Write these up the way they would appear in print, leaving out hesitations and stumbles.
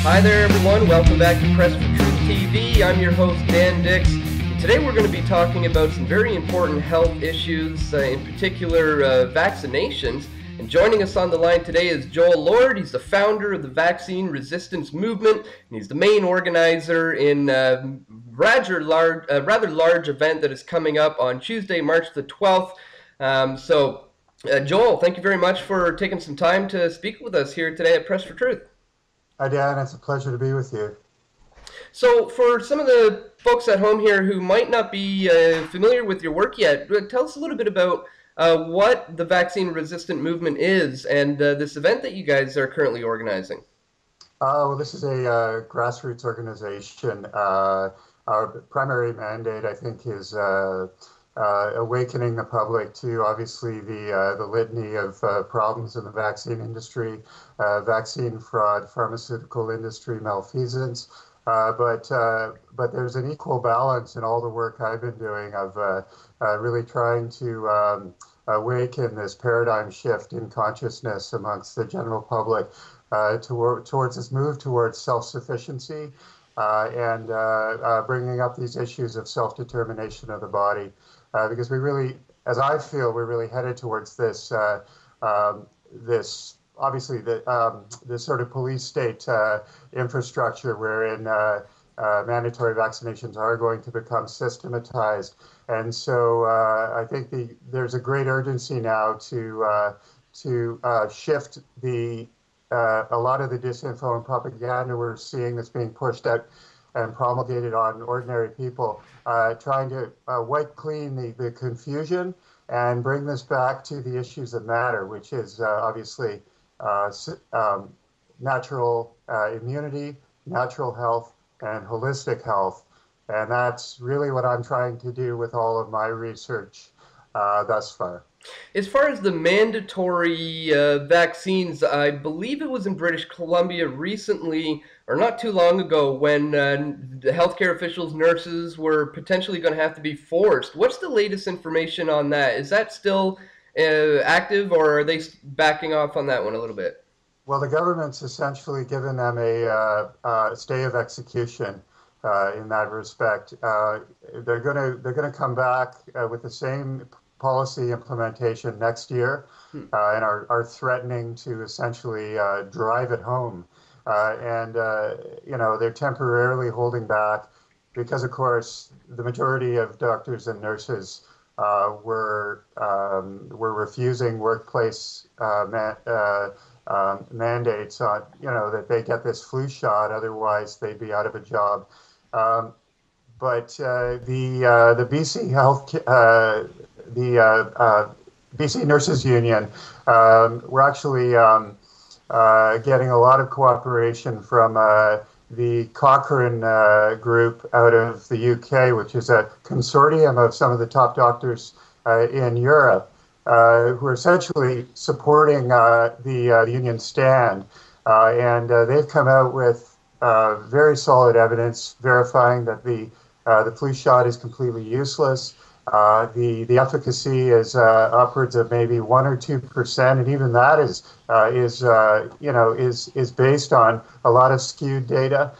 Hi there, everyone. Welcome back to Press for Truth TV. I'm your host, Dan Dix. Today we're going to be talking about some very important health issues, in particular vaccinations. And joining us on the line today is Joel Lord. He's the founder of the Vaccine Resistance Movement, and he's the main organizer in a rather large event that is coming up on Tuesday, March the 12th. Joel, thank you very much for taking some time to speak with us here today at Press for Truth. Hi, Dan. It's a pleasure to be with you. So for some of the folks at home here who might not be familiar with your work yet, tell us a little bit about what the Vaccine Resistant Movement is and this event that you guys are currently organizing. Well, this is a grassroots organization. Our primary mandate, I think, is awakening the public to obviously the litany of problems in the vaccine industry, vaccine fraud, pharmaceutical industry malfeasance. But there's an equal balance in all the work I've been doing of really trying to awaken this paradigm shift in consciousness amongst the general public towards this move towards self-sufficiency and bringing up these issues of self-determination of the body. Because we really, as I feel, we're really headed towards this, obviously, this sort of police state infrastructure wherein mandatory vaccinations are going to become systematized. And so I think there's a great urgency now to shift a lot of the disinfo and propaganda we're seeing that's being pushed out and promulgated on ordinary people, trying to wipe clean the confusion and bring this back to the issues that matter, which is obviously natural immunity, natural health, and holistic health. And that's really what I'm trying to do with all of my research thus far. As far as the mandatory vaccines, I believe it was in British Columbia recently, or not too long ago, when the healthcare officials, nurses were potentially going to have to be forced. What's the latest information on that? Is that still active, or are they backing off on that one a little bit? Well, the government's essentially given them a stay of execution in that respect. They're gonna come back with the same policy implementation next year, and are threatening to essentially drive it home. They're temporarily holding back because, of course, the majority of doctors and nurses were refusing workplace mandates on, that they get this flu shot, otherwise they'd be out of a job. But the BC Health, the BC Nurses Union, we're actually getting a lot of cooperation from the Cochrane group out of the UK, which is a consortium of some of the top doctors in Europe, who are essentially supporting the union stand. And they've come out with very solid evidence verifying that the flu shot is completely useless. The efficacy is upwards of maybe 1 or 2%, and even that is based on a lot of skewed data.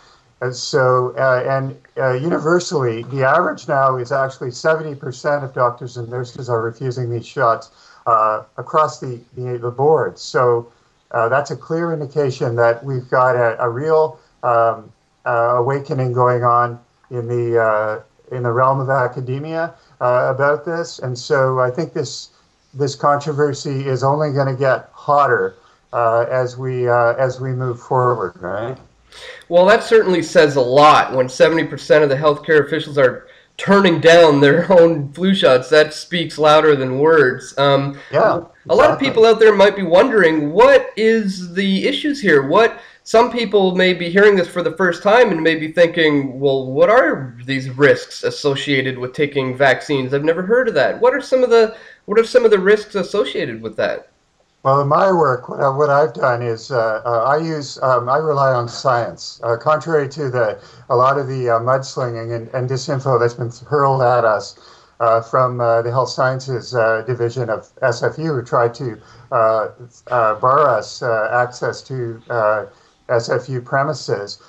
And universally, the average now is actually 70% of doctors and nurses are refusing these shots across the board. So that's a clear indication that we've got a real awakening going on in the realm of academia about this. And so I think this controversy is only going to get hotter as we move forward, right? Well, that certainly says a lot when 70% of the healthcare officials are turning down their own flu shots. That speaks louder than words. Yeah, exactly. A lot of people out there might be wondering, what is the issues here? Some people may be hearing this for the first time and may be thinking, well, what are these risks associated with taking vaccines? I've never heard of that. What are some of the risks associated with that? Well, in my work, what I've done is I rely on science. Contrary to a lot of the mudslinging and disinfo that's been hurled at us from the Health Sciences Division of SFU, who tried to bar us access to SFU premises.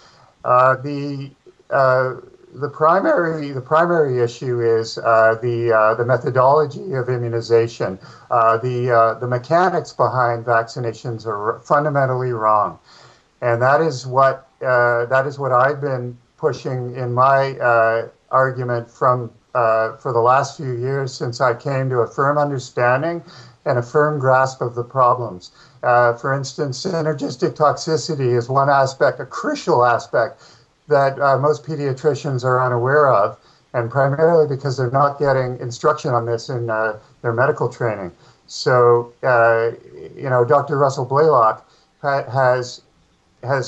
The primary issue is the methodology of immunization. The mechanics behind vaccinations are fundamentally wrong, and that is what I've been pushing in my argument for the last few years since I came to a firm understanding and a firm grasp of the problems. For instance, synergistic toxicity is one aspect, a crucial aspect that most pediatricians are unaware of, and primarily because they're not getting instruction on this in their medical training. So, Dr. Russell Blaylock has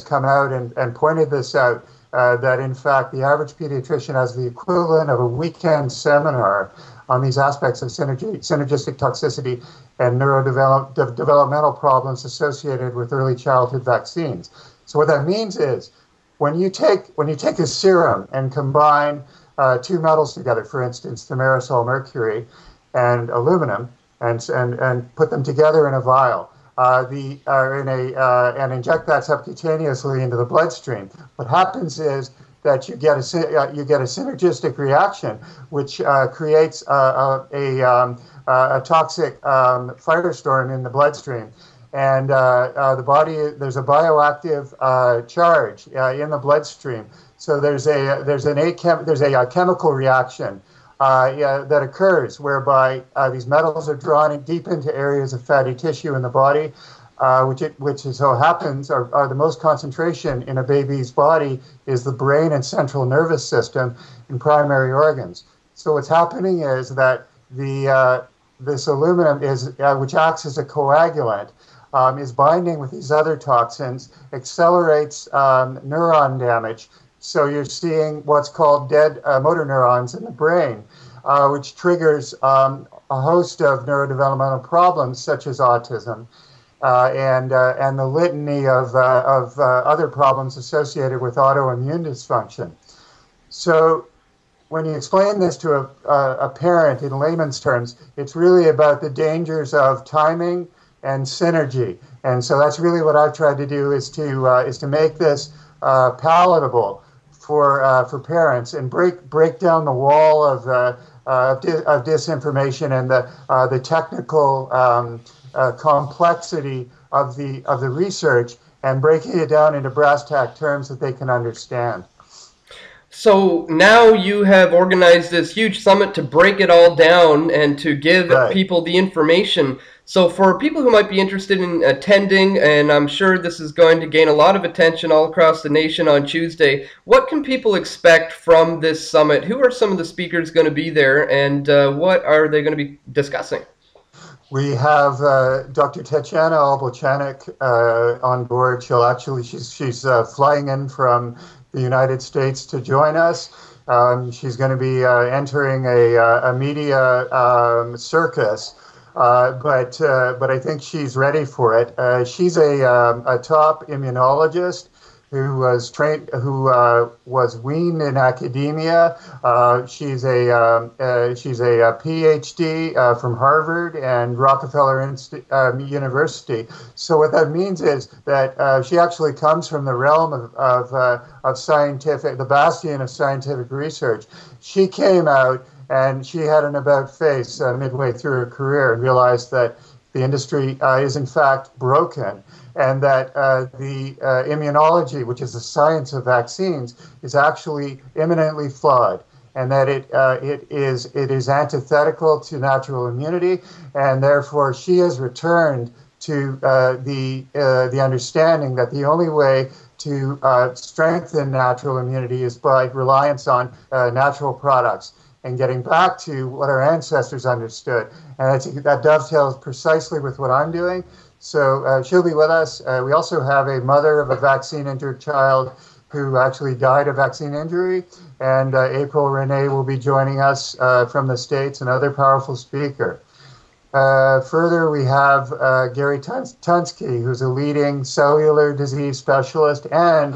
come out and pointed this out, that in fact the average pediatrician has the equivalent of a weekend seminar on these aspects of synergistic toxicity and neurodevelopmental problems associated with early childhood vaccines. So what that means is when you take a serum and combine two metals together, for instance, thimerosal mercury and aluminum, and put them together in a vial, and inject that subcutaneously into the bloodstream. What happens is that you get a synergistic reaction, which creates a toxic firestorm in the bloodstream, and the body, there's a bioactive charge in the bloodstream. So there's a chemical reaction that occurs whereby these metals are drawn deep into areas of fatty tissue in the body, which so happens are the most concentration in a baby's body is the brain and central nervous system and primary organs. So what's happening is that this aluminum which acts as a coagulant, is binding with these other toxins, accelerates neuron damage. So you're seeing what's called dead motor neurons in the brain, which triggers a host of neurodevelopmental problems such as autism and the litany of other problems associated with autoimmune dysfunction. So when you explain this to a parent in layman's terms, it's really about the dangers of timing and synergy. And so that's really what I've tried to do is to make this palatable for parents and break down the wall of disinformation and the technical complexity of the research, and breaking it down into brass tack terms that they can understand. So now you have organized this huge summit to break it all down and to give people the information. So for people who might be interested in attending, and I'm sure this is going to gain a lot of attention all across the nation on Tuesday, what can people expect from this summit? Who are some of the speakers going to be there, and what are they going to be discussing? We have Dr. Tatiana Albochanik on board. She's flying in from the United States to join us. She's going to be entering a media circus, but I think she's ready for it. She's a top immunologist who was weaned in academia. She's a PhD from Harvard and Rockefeller University. So what that means is that she actually comes from the realm of scientific, the bastion of scientific research. She came out and she had an about face midway through her career and realized that the industry is in fact broken, and that the immunology, which is the science of vaccines, is actually eminently flawed, and that it is antithetical to natural immunity, and therefore she has returned to the understanding that the only way to strengthen natural immunity is by reliance on natural products and getting back to what our ancestors understood. And I think that dovetails precisely with what I'm doing. So she'll be with us. We also have a mother of a vaccine-injured child who actually died of vaccine injury. And April Renee will be joining us from the States, another powerful speaker. Further, we have Gary Tunsky, who's a leading cellular disease specialist and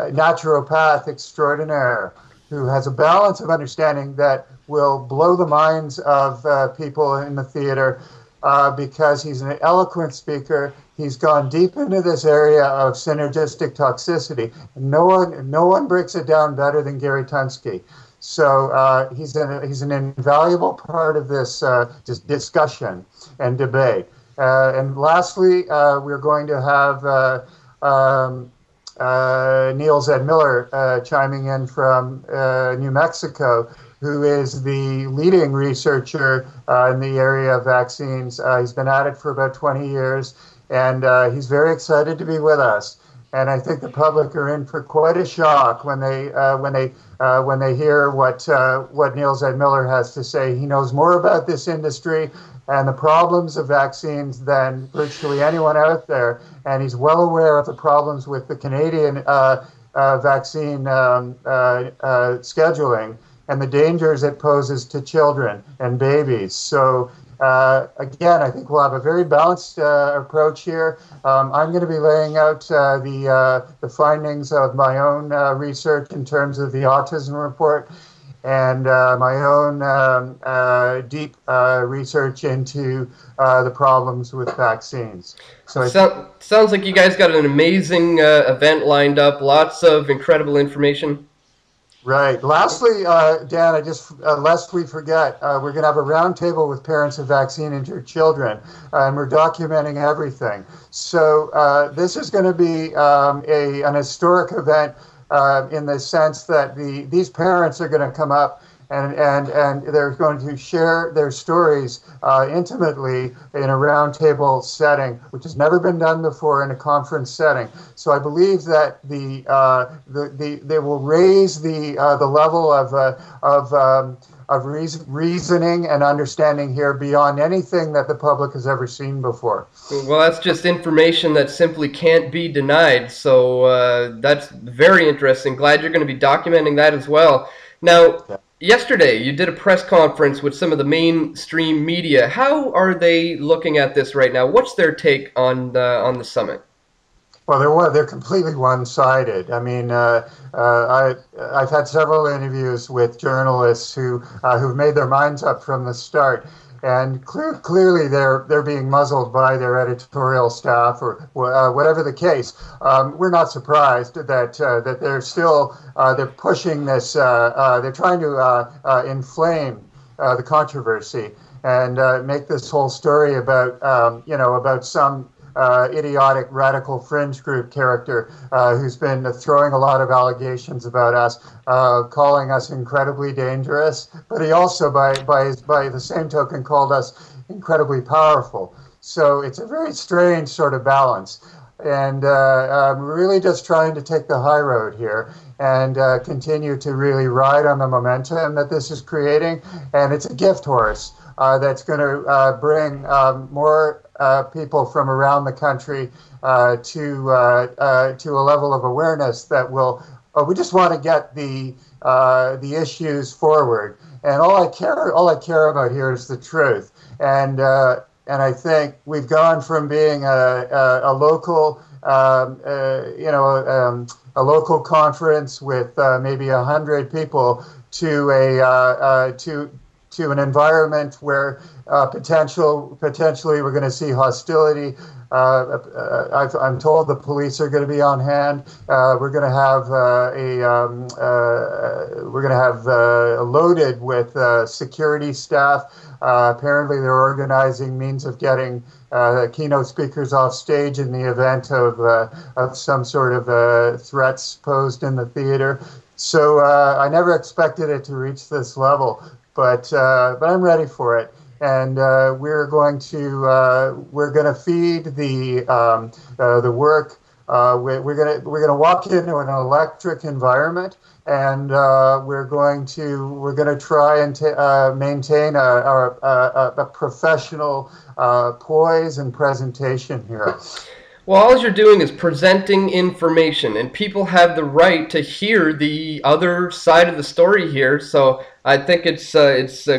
naturopath extraordinaire, who has a balance of understanding that will blow the minds of people in the theater. because he's an eloquent speaker. He's gone deep into this area of synergistic toxicity. No one breaks it down better than Gary Tunsky. So he's an invaluable part of this just discussion and debate. And lastly, we're going to have Neil Z. Miller chiming in from New Mexico, who is the leading researcher in the area of vaccines. He's been at it for about 20 years, and he's very excited to be with us. And I think the public are in for quite a shock when they hear what Neil Z. Miller has to say. He knows more about this industry and the problems of vaccines than virtually anyone out there, and he's well aware of the problems with the Canadian vaccine scheduling and the dangers it poses to children and babies. So again, I think we'll have a very balanced approach here. I'm going to be laying out the findings of my own research in terms of the autism report and my own deep research into the problems with vaccines. Sounds like you guys got an amazing event lined up, lots of incredible information. Right. Lastly, Dan, lest we forget, we're going to have a roundtable with parents of vaccine-injured children, and we're documenting everything. So this is going to be an historic event in the sense that these parents are going to come up and they're going to share their stories intimately in a roundtable setting, which has never been done before in a conference setting. So I believe that they will raise the level of reasoning and understanding here beyond anything that the public has ever seen before. Well, that's just information that simply can't be denied. So that's very interesting. Glad you're going to be documenting that as well. Now, yesterday you did a press conference with some of the mainstream media. How are they looking at this right now? What's their take on the summit? Well, they're completely one-sided. I mean, I've had several interviews with journalists who've made their minds up from the start, and clearly they're being muzzled by their editorial staff or whatever the case. We're not surprised that they're still they're pushing this. They're trying to inflame the controversy and make this whole story about about some idiotic radical fringe group character who's been throwing a lot of allegations about us, calling us incredibly dangerous, but he also, by the same token, called us incredibly powerful. So it's a very strange sort of balance. And we're really just trying to take the high road here and continue to really ride on the momentum that this is creating. And it's a gift horse that's going to bring more people from around the country to a level of awareness that will. We just want to get the issues forward, and all I care about here is the truth. And I think we've gone from being a local a local conference with maybe 100 people to an environment where potentially we're going to see hostility. I'm told the police are going to be on hand. We're going to have loaded with security staff. Apparently, they're organizing means of getting keynote speakers off stage in the event of some sort of threats posed in the theater. So I never expected it to reach this level, but I'm ready for it. And we're going to feed the work. We're going to walk into an electric environment, and we're going to try and maintain a professional poise and presentation here. Well, all you're doing is presenting information, and people have the right to hear the other side of the story here. So I think it's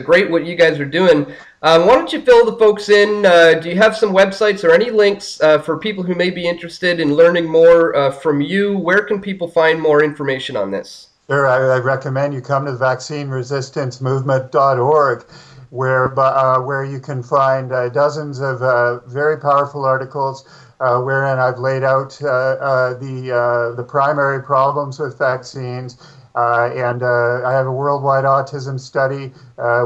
great what you guys are doing. Why don't you fill the folks in? Do you have some websites or any links for people who may be interested in learning more from you? Where can people find more information on this? Sure, I recommend you come to the vaccineresistancemovement.org. where you can find dozens of very powerful articles wherein I've laid out the primary problems with vaccines. And I have a worldwide autism study,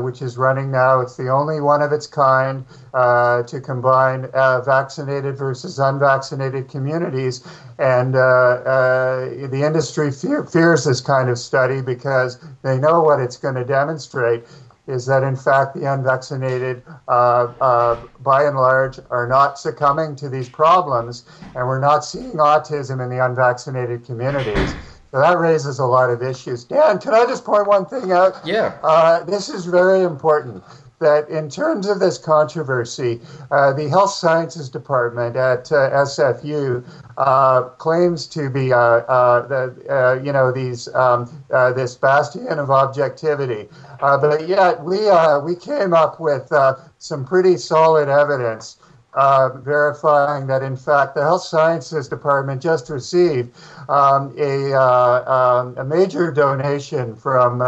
which is running now. It's the only one of its kind to combine vaccinated versus unvaccinated communities. And the industry fears this kind of study because they know what it's going to demonstrate is that, in fact, the unvaccinated, by and large, are not succumbing to these problems, and we're not seeing autism in the unvaccinated communities. So that raises a lot of issues. Dan, can I just point one thing out? Yeah. This is very important, that in terms of this controversy, the Health Sciences Department at SFU claims to be this bastion of objectivity, but yet we came up with some pretty solid evidence verifying that, in fact, the Health Sciences Department just received a major donation from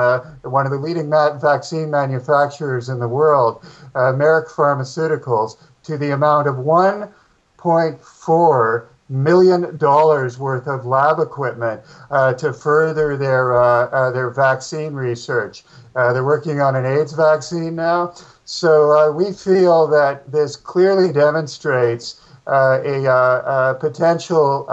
one of the leading vaccine manufacturers in the world, Merck Pharmaceuticals, to the amount of $1.4 million worth of lab equipment to further their vaccine research. They're working on an AIDS vaccine now. So we feel that this clearly demonstrates a potential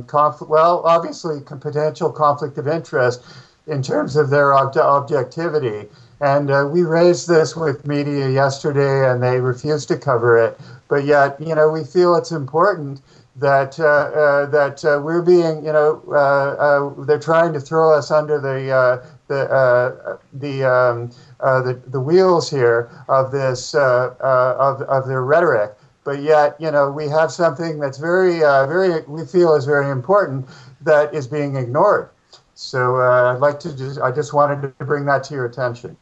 conflict, well, obviously potential conflict of interest in terms of their objectivity. And we raised this with media yesterday, and they refused to cover it. But yet, we feel it's important that we're being, they're trying to throw us under the wheels here of this of their rhetoric. But yet, we have something that's we feel is very important that is being ignored. So I just wanted to bring that to your attention.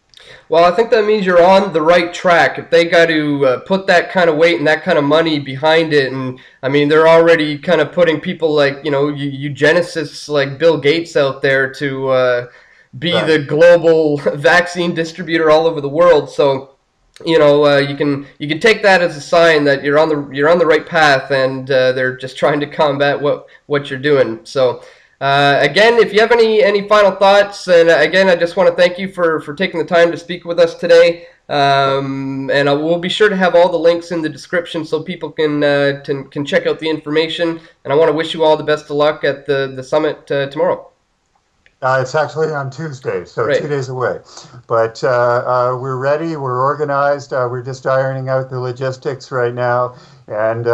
Well, I think that means you're on the right track. If they got to put that kind of weight and that kind of money behind it, and I mean, they're already kind of putting people like, eugenicists like Bill Gates out there to be Right. the global vaccine distributor all over the world. So, you can take that as a sign that you're on the right path, and they're just trying to combat what you're doing. So. Again, if you have any final thoughts, and again, I just want to thank you for taking the time to speak with us today. And we'll be sure to have all the links in the description so people can check out the information. And I want to wish you all the best of luck at the summit tomorrow. It's actually on Tuesday, so Right. 2 days away. But we're ready, we're organized, we're just ironing out the logistics right now. And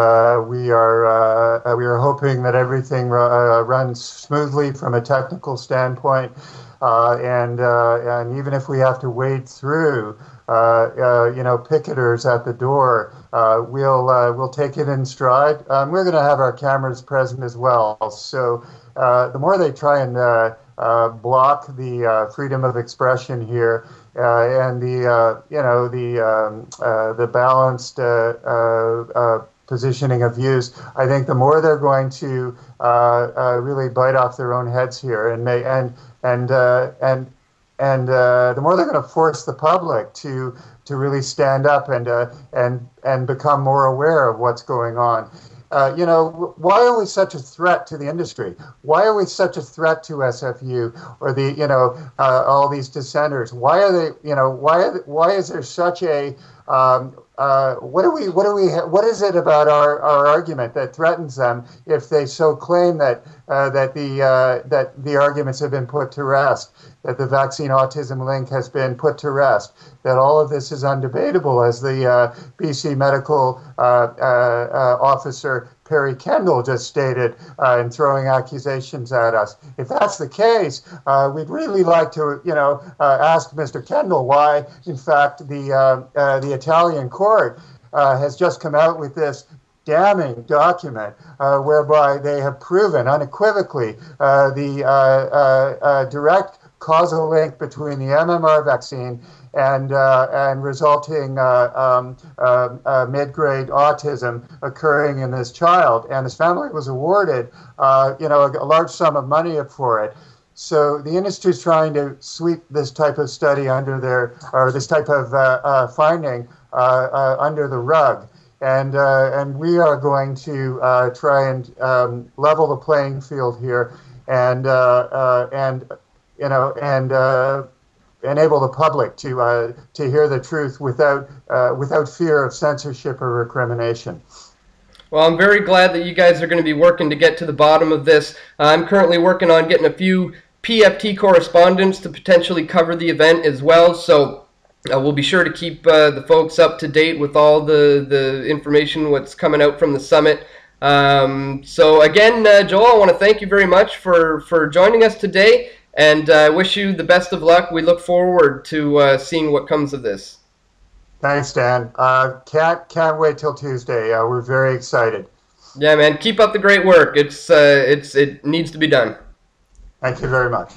we are hoping that everything runs smoothly from a technical standpoint. And even if we have to wade through, picketers at the door, we'll take it in stride. We're going to have our cameras present as well. So the more they try and block the freedom of expression here, and the balanced positioning of views, I think the more they're going to really bite off their own heads here, and the more they're going to force the public to really stand up and become more aware of what's going on. Why are we such a threat to the industry? Why are we such a threat to SFU or all these dissenters? Why are they? Why is there such a what is it about our argument that threatens them if they so claim that the arguments have been put to rest, that the vaccine autism link has been put to rest, that all of this is undebatable, as the BC medical officer Perry Kendall just stated in throwing accusations at us. If that's the case, we'd really like to, ask Mr. Kendall why, in fact, the Italian court has just come out with this damning document whereby they have proven unequivocally the direct causal link between the MMR vaccine and resulting mid-grade autism occurring in this child, and his family was awarded, a large sum of money for it. So the industry is trying to sweep this type of study under their, or this type of finding under the rug. And we are going to try and level the playing field here, and you know and enable the public to hear the truth without fear of censorship or recrimination. Well, I'm very glad that you guys are going to be working to get to the bottom of this. I'm currently working on getting a few PFT correspondents to potentially cover the event as well. So we'll be sure to keep the folks up to date with all the information, what's coming out from the summit. So again, Joel, I want to thank you very much for joining us today, and I wish you the best of luck. We look forward to seeing what comes of this. Thanks, Dan. Can't wait till Tuesday. We're very excited. Yeah, man. Keep up the great work. It needs to be done. Thank you very much.